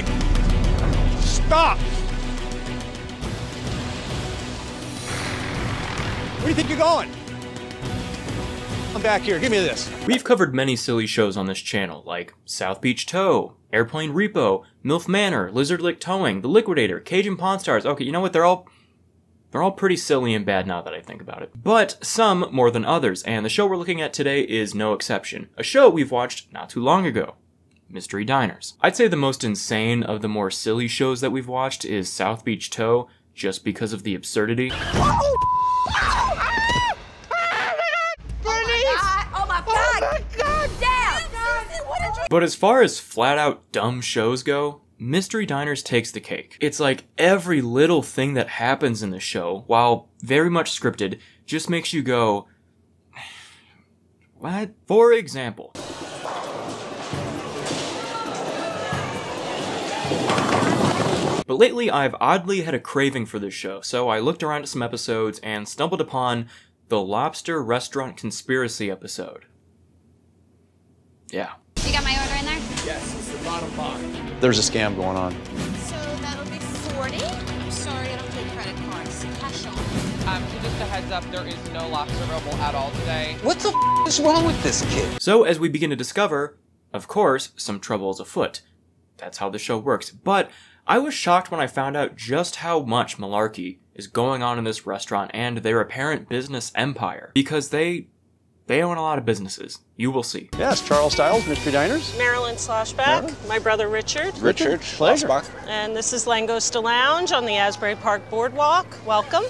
Hey! Stop! Where do you think you're going? Come back here, give me this. We've covered many silly shows on this channel, like South Beach Tow, Airplane Repo, MILF Manor, Lizard Lick Towing, The Liquidator, Cajun Pawn Stars. Okay, you know what? They're all pretty silly and bad now that I think about it. But some more than others, and the show we're looking at today is no exception. A show we've watched not too long ago. Mystery Diners. I'd say the most insane of the more silly shows that we've watched is South Beach Tow, just because of the absurdity. But as far as flat-out dumb shows go, Mystery Diners takes the cake. It's like every little thing that happens in the show, while very much scripted, just makes you go, what? For example, but lately I've oddly had a craving for this show, so I looked around at some episodes and stumbled upon the Lobster Restaurant Conspiracy episode. Yeah. You got my order in there? Yes, it's the bottom bar. There's a scam going on. So that'll be 40? I'm sorry, I don't take credit cards. Cash on. So just a heads up, there is no lobster available at all today. What the f is wrong with this kid? So as we begin to discover, of course, some trouble is afoot. That's how the show works. But I was shocked when I found out just how much malarkey is going on in this restaurant and their apparent business empire. Because they own a lot of businesses. You will see. Yes, Charles Stiles, Mystery Diners. Marilyn Sloshback, Marilyn? my brother Richard. Richard, pleasure. And this is Langosta Lounge on the Asbury Park Boardwalk. Welcome.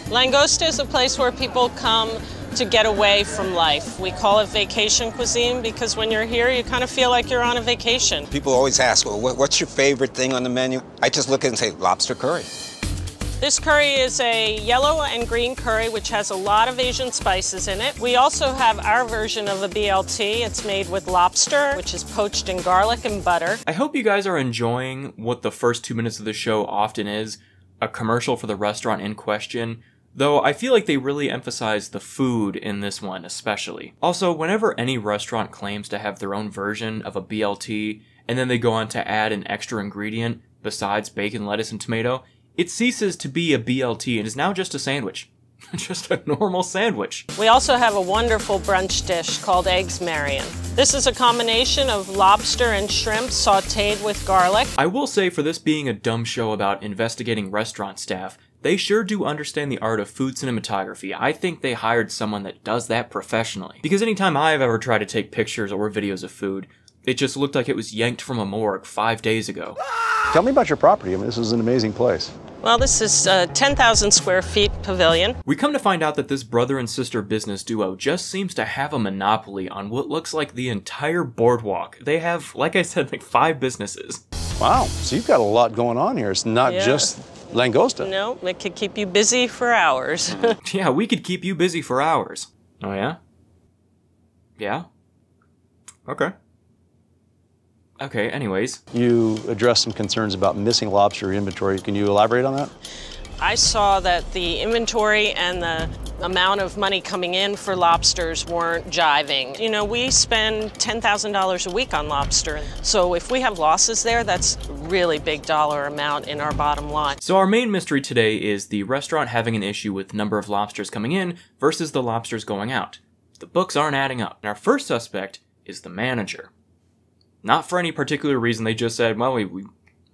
Langosta is a place where people come to get away from life. We call it vacation cuisine because when you're here, you kind of feel like you're on a vacation. People always ask, well, what's your favorite thing on the menu? I just look at it and say, lobster curry. This curry is a yellow and green curry, which has a lot of Asian spices in it. We also have our version of a BLT. It's made with lobster, which is poached in garlic and butter. I hope you guys are enjoying what the first 2 minutes of the show often is, a commercial for the restaurant in question, though I feel like they really emphasize the food in this one especially. Also, whenever any restaurant claims to have their own version of a BLT, and then they go on to add an extra ingredient besides bacon, lettuce, and tomato, it ceases to be a BLT and is now just a sandwich. Just a normal sandwich. We also have a wonderful brunch dish called Eggs Marion. This is a combination of lobster and shrimp sautéed with garlic. I will say, for this being a dumb show about investigating restaurant staff, they sure do understand the art of food cinematography. I think they hired someone that does that professionally. Because anytime I've ever tried to take pictures or videos of food, it just looked like it was yanked from a morgue 5 days ago. Tell me about your property. I mean, this is an amazing place. Well, this is a 10,000 square feet pavilion. We come to find out that this brother and sister business duo just seems to have a monopoly on what looks like the entire boardwalk. They have, like I said, like 5 businesses. Wow, so you've got a lot going on here. It's not just Langosta. No, it could keep you busy for hours. Yeah, we could keep you busy for hours. Oh yeah? Yeah? Okay. Okay, anyways. You addressed some concerns about missing lobster inventory. Can you elaborate on that? I saw that the inventory and the amount of money coming in for lobsters weren't jiving. You know, we spend $10,000 a week on lobster. So if we have losses there, that's a really big dollar amount in our bottom line. So our main mystery today is the restaurant having an issue with the number of lobsters coming in versus the lobsters going out. The books aren't adding up. And our first suspect is the manager. Not for any particular reason, they just said, well, we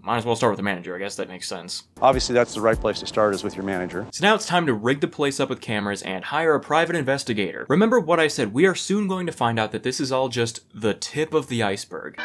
might as well start with the manager. I guess that makes sense. Obviously, that's the right place to start, is with your manager. So now it's time to rig the place up with cameras and hire a private investigator. Remember what I said, we are soon going to find out that this is all just the tip of the iceberg.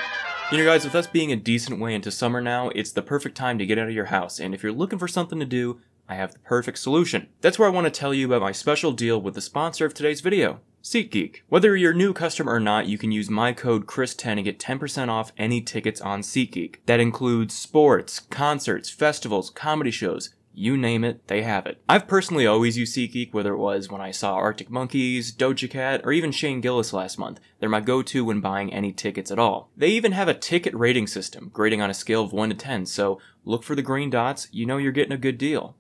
You know guys, with us being a decent way into summer now, it's the perfect time to get out of your house, and if you're looking for something to do, I have the perfect solution. That's where I want to tell you about my special deal with the sponsor of today's video, SeatGeek. Whether you're a new customer or not, you can use my code CHRIS10 to get 10% off any tickets on SeatGeek. That includes sports, concerts, festivals, comedy shows, you name it, they have it. I've personally always used SeatGeek, whether it was when I saw Arctic Monkeys, Doja Cat, or even Shane Gillis last month. They're my go-to when buying any tickets at all. They even have a ticket rating system, grading on a scale of 1 to 10, so look for the green dots, you know you're getting a good deal.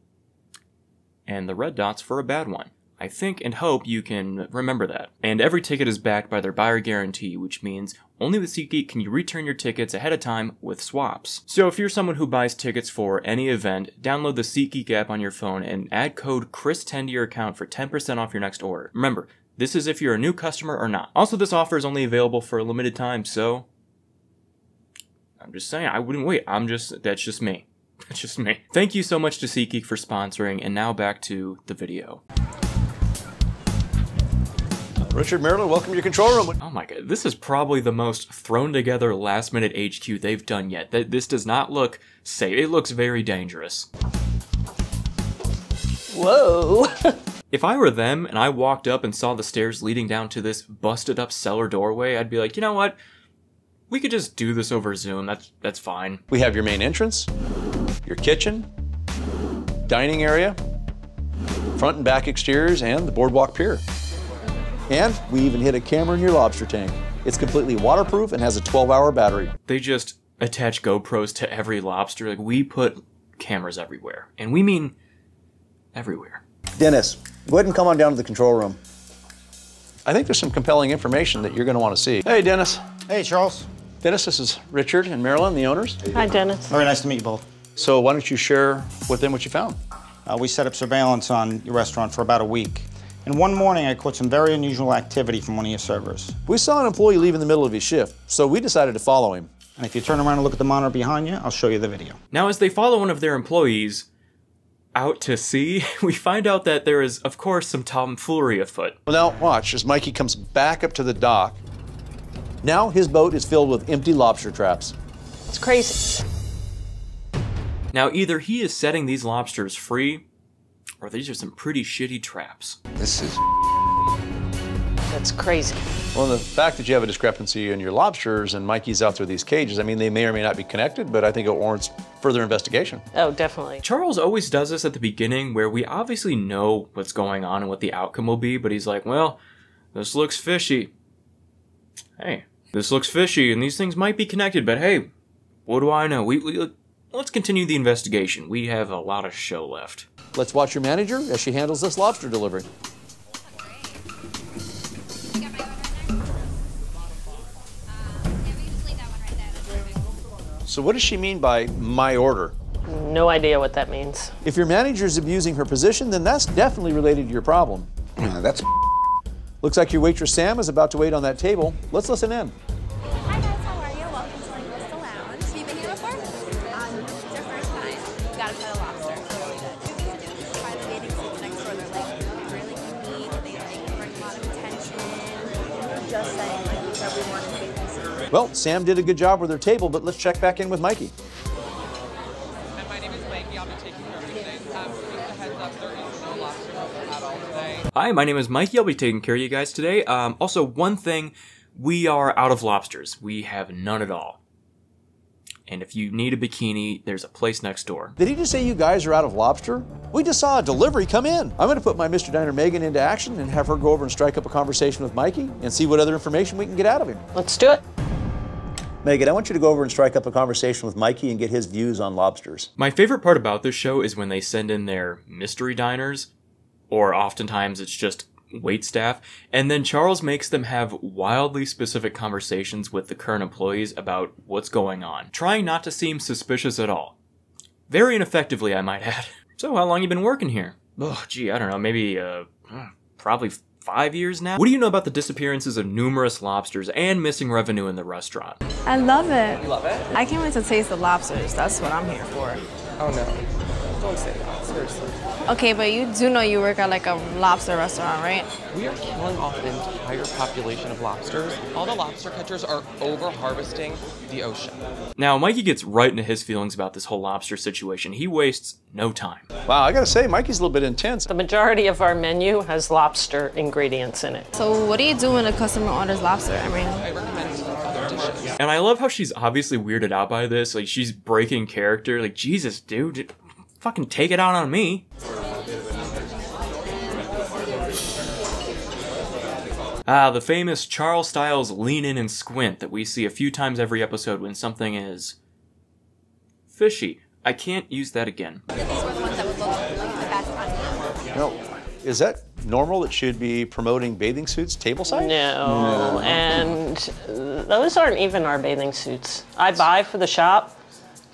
And the red dots for a bad one. I think and hope you can remember that. And every ticket is backed by their buyer guarantee, which means only with SeatGeek can you return your tickets ahead of time with swaps. So if you're someone who buys tickets for any event, download the SeatGeek app on your phone and add code Chris10 to your account for 10% off your next order. Remember, this is if you're a new customer or not. Also, this offer is only available for a limited time, so I'm just saying, I wouldn't wait. That's just me. That's just me. Thank you so much to SeatGeek for sponsoring, and now back to the video. Richard, Marilyn, welcome to your control room. Oh my god, this is probably the most thrown together last minute HQ they've done yet. This does not look safe. It looks very dangerous. Whoa. If I were them and I walked up and saw the stairs leading down to this busted up cellar doorway, I'd be like, you know what? We could just do this over Zoom. That's fine. We have your main entrance, your kitchen, dining area, front and back exteriors, and the boardwalk pier. And we even hit a camera in your lobster tank. It's completely waterproof and has a 12-hour battery. They just attach GoPros to every lobster. Like, we put cameras everywhere. And we mean everywhere. Dennis, go ahead and come on down to the control room. I think there's some compelling information that you're going to want to see. Hey, Dennis. Hey, Charles. Dennis, this is Richard and Marilyn, the owners. Hi, Dennis. Very nice to meet you both. So why don't you share with them what you found? We set up surveillance on your restaurant for about a week. And one morning, I caught some very unusual activity from one of your servers. We saw an employee leave in the middle of his shift, so we decided to follow him. And if you turn around and look at the monitor behind you, I'll show you the video. Now, as they follow one of their employees out to sea, we find out that there is, of course, some tomfoolery afoot. Well, now watch as Mikey comes back up to the dock. Now his boat is filled with empty lobster traps. It's crazy. Now, either he is setting these lobsters free, or these are some pretty shitty traps. This is That's crazy. Well, the fact that you have a discrepancy in your lobsters and Mikey's out there with these cages, I mean, they may or may not be connected, but I think it warrants further investigation. Oh, definitely. Charles always does this at the beginning where we obviously know what's going on and what the outcome will be, but he's like, well, this looks fishy. Hey, this looks fishy and these things might be connected, but hey, what do I know? Let's continue the investigation. We have a lot of show left. Let's watch your manager as she handles this lobster delivery. So what does she mean by my order? No idea what that means. If your manager's abusing her position, then that's definitely related to your problem. that's Looks like your waitress Sam is about to wait on that table. Let's listen in. Hi guys, how are you? Welcome to Linguista Lounge. Have you been here before? It's your first time. You gotta try the lobster. It's really good. Try the waiting seats next door. They're like really unique. They like bring a lot of attention. Just saying, like everyone is waiting. Well, Sam did a good job with her table, but let's check back in with Mikey. And my name is Mikey. I'll be taking care of you today. Just a heads up, there is no lobster at all today. Hi, my name is Mikey. I'll be taking care of you guys today. Also, one thing, we are out of lobsters. We have none at all. And if you need a bikini, there's a place next door. Did he just say you guys are out of lobster? We just saw a delivery come in. I'm going to put my Mr. Diner Megan into action and have her go over and strike up a conversation with Mikey and see what other information we can get out of him. Let's do it. Megan, I want you to go over and strike up a conversation with Mikey and get his views on lobsters. My favorite part about this show is when they send in their mystery diners, or oftentimes it's just waitstaff, and then Charles makes them have wildly specific conversations with the current employees about what's going on, trying not to seem suspicious at all. Very ineffectively, I might add. So, how long you been working here? Oh, gee, I don't know, maybe, probably 5 years now? What do you know about the disappearances of numerous lobsters and missing revenue in the restaurant? I love it. You love it? I can't wait to taste the lobsters. That's what I'm here for. Oh no. Don't say that. Seriously. Okay, but you do know you work at like a lobster restaurant, right? We are killing off the entire population of lobsters. All the lobster catchers are over-harvesting the ocean. Now, Mikey gets right into his feelings about this whole lobster situation. He wastes no time. Wow, I gotta say, Mikey's a little bit intense. The majority of our menu has lobster ingredients in it. So what do you do when a customer orders lobster? I mean, I recommend other dishes. And I love how she's obviously weirded out by this. Like, she's breaking character. Like, Jesus, dude, fucking take it out on me. Ah, the famous Charles Styles lean in and squint that we see a few times every episode when something is fishy. I can't use that again. No, Is that normal that she'd be promoting bathing suits tableside? No, and those aren't even our bathing suits. I buy for the shop.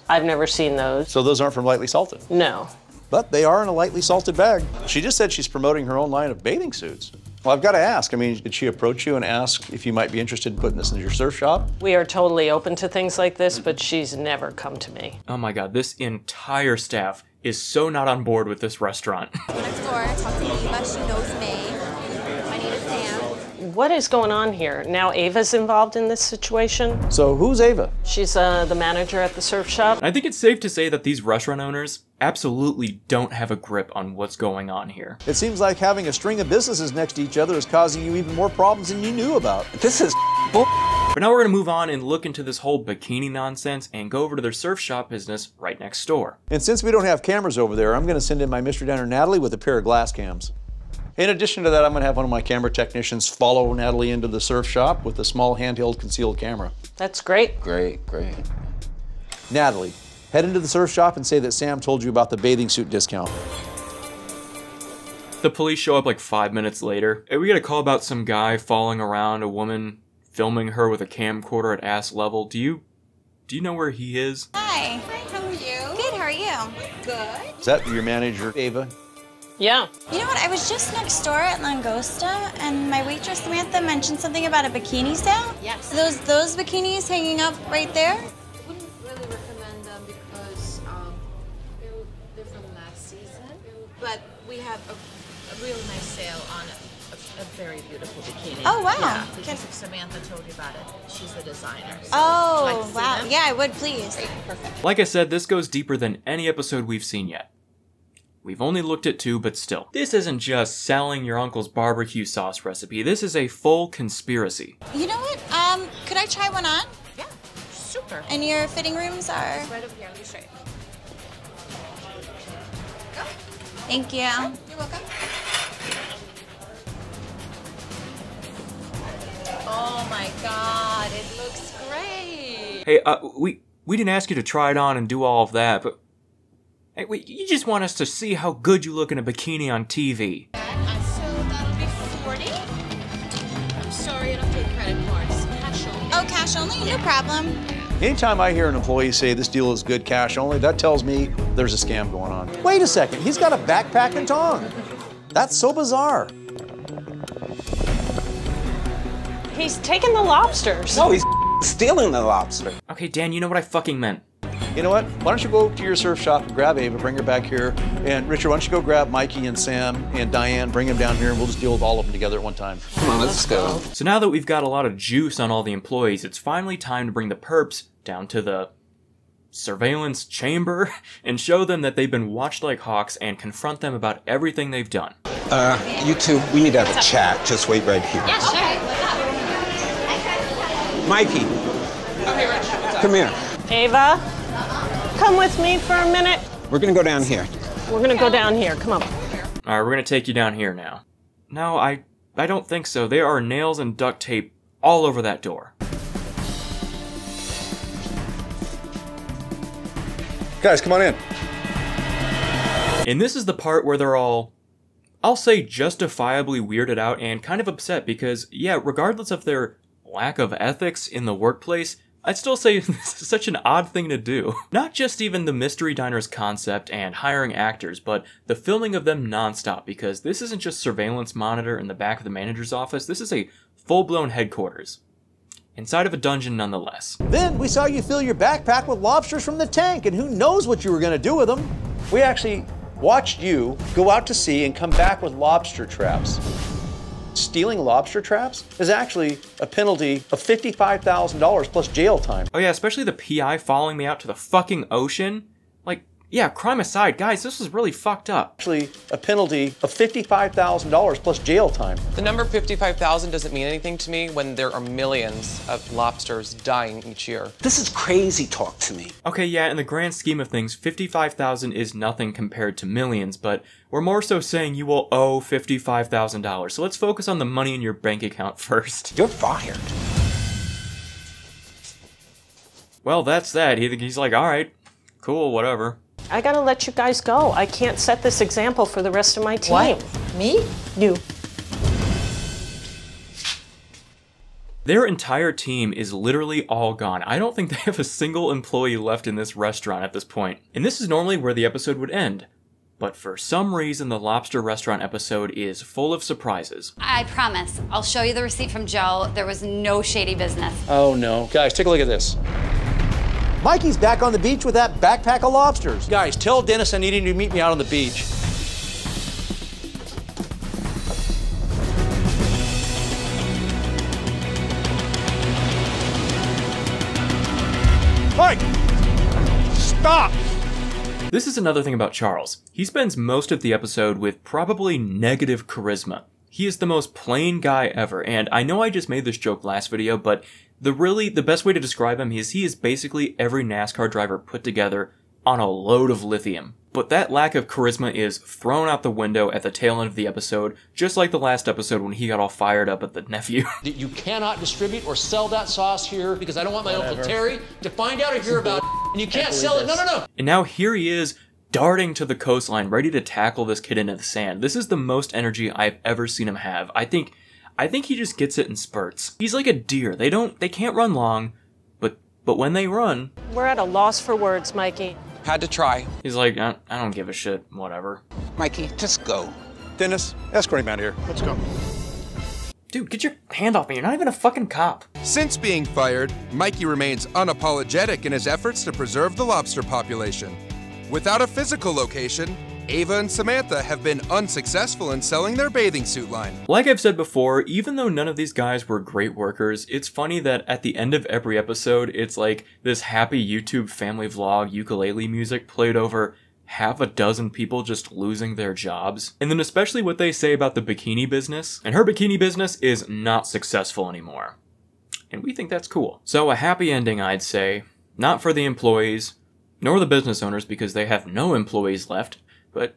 I've never seen those. So those aren't from Lightly Salted? No. But they are in a lightly salted bag. She just said she's promoting her own line of bathing suits. Well, I've got to ask, I mean, did she approach you and ask if you might be interested in putting this in your surf shop? We are totally open to things like this, but she's never come to me. Oh my god, this entire staff is so not on board with this restaurant. Next door, I talked to Eva. She knows me. My name is Sam. What is going on here? Now Ava's involved in this situation. So who's Ava? She's the manager at the surf shop. I think it's safe to say that these restaurant owners absolutely don't have a grip on what's going on here. It seems like having a string of businesses next to each other is causing you even more problems than you knew about. This is bull. But now we're gonna move on and look into this whole bikini nonsense and go over to their surf shop business right next door. And since we don't have cameras over there, I'm gonna send in my mystery diner Natalie with a pair of glass cams. In addition to that, I'm gonna have one of my camera technicians follow Natalie into the surf shop with a small handheld concealed camera. That's great. Great. Natalie, head into the surf shop and say that Sam told you about the bathing suit discount. The police show up like 5 minutes later, and we get a call about some guy following around a woman, filming her with a camcorder at ass level. Do you know where he is? Hi. How are you? Good, how are you? Good. Is that your manager, Ava? Yeah. You know what, I was just next door at Langosta, and my waitress Samantha mentioned something about a bikini sale. Yes. Those bikinis hanging up right there? I wouldn't really recommend them because they're from last season. But we have a really nice sale on a very beautiful bikini. Oh, wow. Yeah, because if Samantha told you about it, she's the designer. So Oh, would you like to see wow. them? Yeah, I would, please. Great, perfect. Like I said, this goes deeper than any episode we've seen yet. We've only looked at 2, but still. This isn't just selling your uncle's barbecue sauce recipe. This is a full conspiracy. You know what? Could I try one on? Yeah, super. And your fitting rooms are? It's right over here. Let me show you. Go. Thank you. You're welcome. Oh my God, it looks great. Hey, we didn't ask you to try it on and do all of that, but hey, wait, you just want us to see how good you look in a bikini on TV. So that'll be 40. I'm sorry, I don't take credit cards. Cash only. Oh, cash only? No problem. Anytime I hear an employee say this deal is good cash only, that tells me there's a scam going on. Wait a second, he's got a backpack and tong. That's so bizarre. He's taking the lobsters. No, he's stealing the lobster. Okay, Dan, you know what I fucking meant. You know what? Why don't you go to your surf shop and grab Ava, bring her back here. And Richard, why don't you go grab Mikey and Sam and Diane, bring them down here, and we'll just deal with all of them together at one time. Come on, let's go. So now that we've got a lot of juice on all the employees, it's finally time to bring the perps down to the surveillance chamber and show them that they've been watched like hawks and confront them about everything they've done. You two, we need to have a chat. Just wait right here. Yeah, sure. Mikey, come here. Ava, come with me for a minute. We're gonna go down here. We're gonna go down here. Come on. Alright, we're gonna take you down here now. No, I don't think so. There are nails and duct tape all over that door. Guys, come on in. And this is the part where they're all, I'll say, justifiably weirded out and kind of upset because, yeah, regardless of their lack of ethics in the workplace, I'd still say this is such an odd thing to do. Not just even the Mystery Diner's concept and hiring actors, but the filming of them nonstop, because this isn't just surveillance monitor in the back of the manager's office, this is a full-blown headquarters. Inside of a dungeon nonetheless. Then we saw you fill your backpack with lobsters from the tank, and who knows what you were gonna do with them. We actually watched you go out to sea and come back with lobster traps. Stealing lobster traps is actually a penalty of $55,000 plus jail time. Oh yeah, especially the PI following me out to the fucking ocean. Like, yeah, crime aside, guys, this was really fucked up. Actually, a penalty of $55,000 plus jail time. The number 55,000 doesn't mean anything to me when there are millions of lobsters dying each year. This is crazy talk to me. Okay, yeah, in the grand scheme of things, 55,000 is nothing compared to millions, but we're more so saying you will owe $55,000. So let's focus on the money in your bank account first. You're fired. Well, that's that. He's like, all right, cool, whatever. I gotta let you guys go. I can't set this example for the rest of my team. What? Me? No. Their entire team is literally all gone. I don't think they have a single employee left in this restaurant at this point. And this is normally where the episode would end. But for some reason, the lobster restaurant episode is full of surprises. I promise. I'll show you the receipt from Joe. There was no shady business. Oh no. Guys, take a look at this. Mikey's back on the beach with that backpack of lobsters. Guys, tell Dennis I need him to meet me out on the beach. Mike! Stop! This is another thing about Charles. He spends most of the episode with probably negative charisma. He is the most plain guy ever, and I know I just made this joke last video, but the best way to describe him is he is basically every NASCAR driver put together on a load of lithium. But that lack of charisma is thrown out the window at the tail end of the episode, just like the last episode when he got all fired up at the nephew. You cannot distribute or sell that sauce here because I don't want my Uncle Terry to find out or hear about it, and you can't sell it. No. And now here he is, darting to the coastline, ready to tackle this kid into the sand. This is the most energy I've ever seen him have. I think he just gets it in spurts. He's like a deer. They can't run long, but when they run... We're at a loss for words, Mikey. Had to try. He's like, I don't give a shit, whatever. Mikey, just go. Dennis, escort him out of here. Let's go. Dude, get your hand off me. You're not even a fucking cop. Since being fired, Mikey remains unapologetic in his efforts to preserve the lobster population. Without a physical location, Ava and Samantha have been unsuccessful in selling their bathing suit line. Like I've said before, even though none of these guys were great workers, it's funny that at the end of every episode, it's like this happy YouTube family vlog ukulele music played over half a dozen people just losing their jobs. And then especially what they say about the bikini business. And her bikini business is not successful anymore. And we think that's cool. So a happy ending, I'd say. Not for the employees, nor the business owners because they have no employees left. But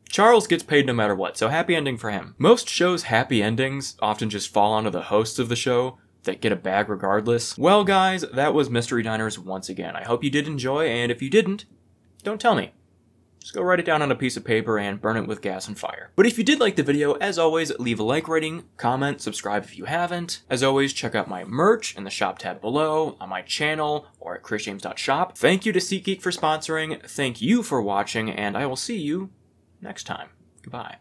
Charles gets paid no matter what, so happy ending for him. Most shows' happy endings often just fall onto the hosts of the show that get a bag regardless. Well guys, that was Mystery Diners once again. I hope you did enjoy, and if you didn't, don't tell me. Just go write it down on a piece of paper and burn it with gas and fire. But if you did like the video, as always, leave a like rating, comment, subscribe if you haven't. As always, check out my merch in the shop tab below, on my channel, or at chrisjames.shop. Thank you to SeatGeek for sponsoring, thank you for watching, and I will see you next time. Goodbye.